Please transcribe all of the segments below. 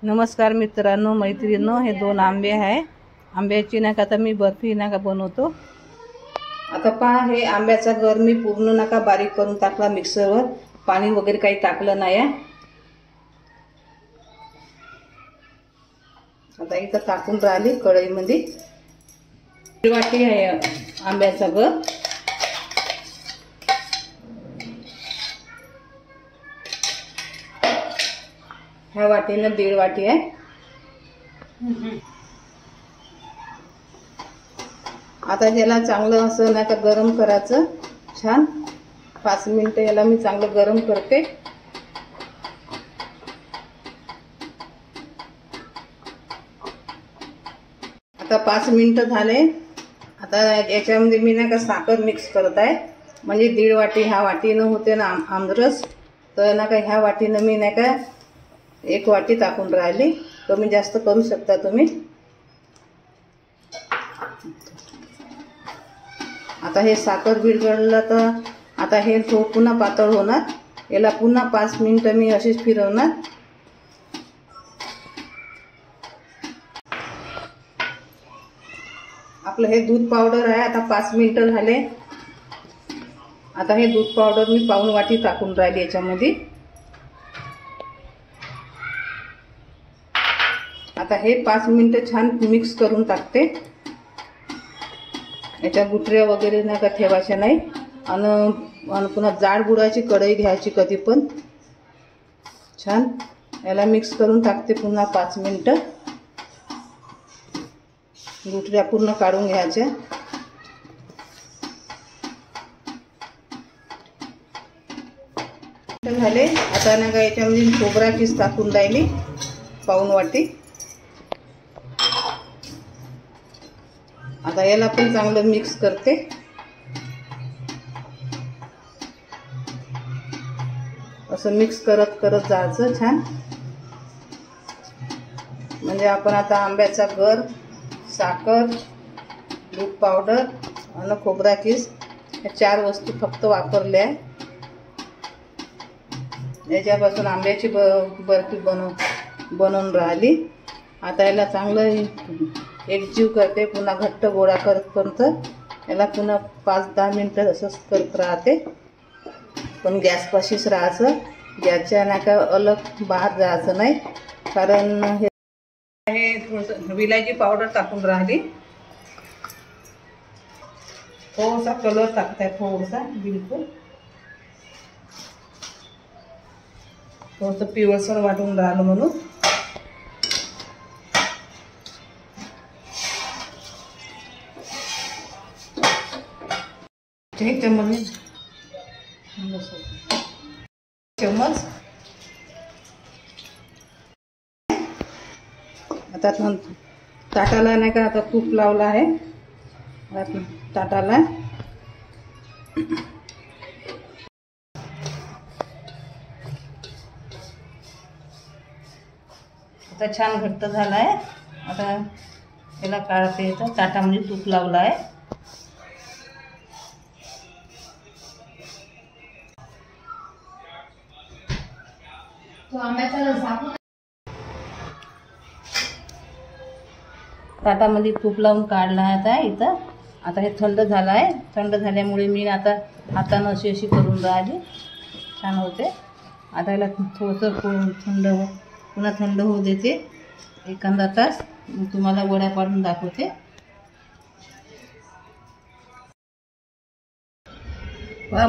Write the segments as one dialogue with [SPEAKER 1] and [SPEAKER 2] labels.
[SPEAKER 1] नमस्कार मित्रांनो, मैत्रिणींनो, हे 2 आंबे आहे. आंब्याची नका आता मी बर्फी नका बनवतो. आता पहा, हे आंब्याचा गर मी पूर्ण नका बारीक करून टाकला मिक्सरवर. पाणी वगैरे काही टाकलं नाही आहे. आता इथं टाकून राहिली कढईमध्ये. 1 वाटी आहे आंब्याचा गर. ह्या वाटीनं 1.5 वाटी आहे. आता याला चांगलं असं नाही का गरम करायचं. छान 5 मिनिटं याला मी चांगलं गरम करते. आता 5 मिनिटं झाले. आता याच्यामध्ये मी नाही का साखर मिक्स करत आहे. म्हणजे 1.5 वाटी ह्या वाटीनं होते ना आमरस, तर ना का ह्या वाटीनं मी नाही का 1 वाटी टाकून राहिली. कमी जास्त करू शकता तुम्ही. आता हे साखर विरघळलं तर आता हे पुन्हा पातळ होणार. याला पुन्हा 5 मिनिटं मी अशीच फिरवणार. आपलं हे दूध पावडर आहे. आता 5 मिनिटं झाले. आता हे दूध पावडर मी 1/4 वाटी टाकून राहिली याच्यामध्ये. आता हे 5 मिनिटं छान मिक्स करून टाकते. याच्या गुठऱ्या वगैरे नाही का ठेवायच्या नाही. आणि पुन्हा जाड बुडाची कढई घ्यायची कधी पण. छान याला मिक्स करून टाकते पुन्हा 5 मिनिटं. गुठऱ्या पूर्ण काढून घ्यायच्या. झाले. आता नाही का याच्यामध्ये खोबरा किस टाकून राहिली 1/4 वाटी. आता याला पण चांगलं मिक्स करते. असं मिक्स करत करत जायचं छान. म्हणजे आपण आता आंब्याचा गर, साखर, दूध पावडर आणि खोबरा किस या 4 वस्तू फक्त वापरल्या आहे. याच्यापासून आंब्याची बर्फी बनवून राहिली. आता याला चांगलं एकजीव करते. पुन्हा घट्ट गोळा करत याला पुन्हा 5-10 मिनिटं असंच करत राहते. पण गॅसपाशीच राहायचं. गॅसच्या नाका अलग बाहेर जायचं नाही. कारण हे थोडंसं विलायची पावडर टाकून राहिली. थोडासा कलर टाकताय, थोडासा बिलकुल थोडंसं पिवळसर वाटून राहिलं म्हणून. चम्मच आता ताटाला नाही का आता तूप लावलं आहे ताटाला. आता छान घट्ट झाला आहे. आता याला काढते. येतं ताटामध्ये तूप लावलं आहे. ताटामध्ये तूप लावून काढला आहे आता इथं. आता हे थंड झालं आहे. थंड झाल्यामुळे मी आता हातानं अशी करून राहिली. छान होते. आता याला थोडंसं पुन्हा थंड होऊ देते 1-2 तास. तुम्हाला वड्या पाडून दाखवते. पहा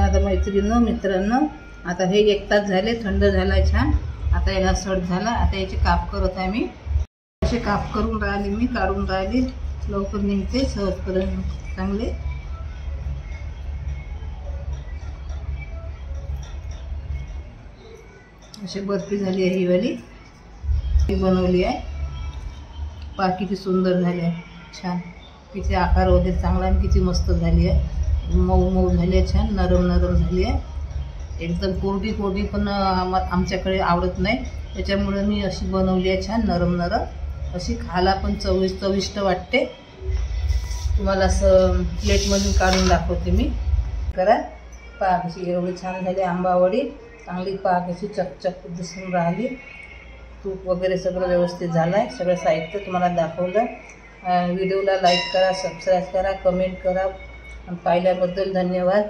[SPEAKER 1] आता मित्रांनो, आता हे 1 तास झाले. थंड झालाय छान. आता याला सड झाला. आता याचे काप करत आहे मी. असे काप करून राहिली मी, काढून राहिली. लवकर निघते सहजपर्यंत चांगले. अशी बर्फी झाली आहे. ही वाली बनवली आहे. पहा किती सुंदर झाली आहे. छान तिचे आकार वगैरे चांगला आणि किती मस्त झाली आहे. मऊ झाली आहे. छान नरम झाली आहे. एकदम कोरडी पण आमच्याकडे आवडत नाही. त्याच्यामुळे मी अशी बनवली आहे छान नरम. अशी खायला पण चविष्ट वाटते. तुम्हाला असं प्लेटमधून काढून दाखवते मी. करा. पहा कशी एवढी छान झाली आंबावडी. चांगली पहा कशी चकचक दिसून राहिली. तूप वगैरे सगळं व्यवस्थित झालं आहे. सगळं साहित्य तुम्हाला दाखवलं. व्हिडिओला लाईक करा, सबस्क्राईब करा, कमेंट करा आणि पाहिल्याबद्दल धन्यवाद.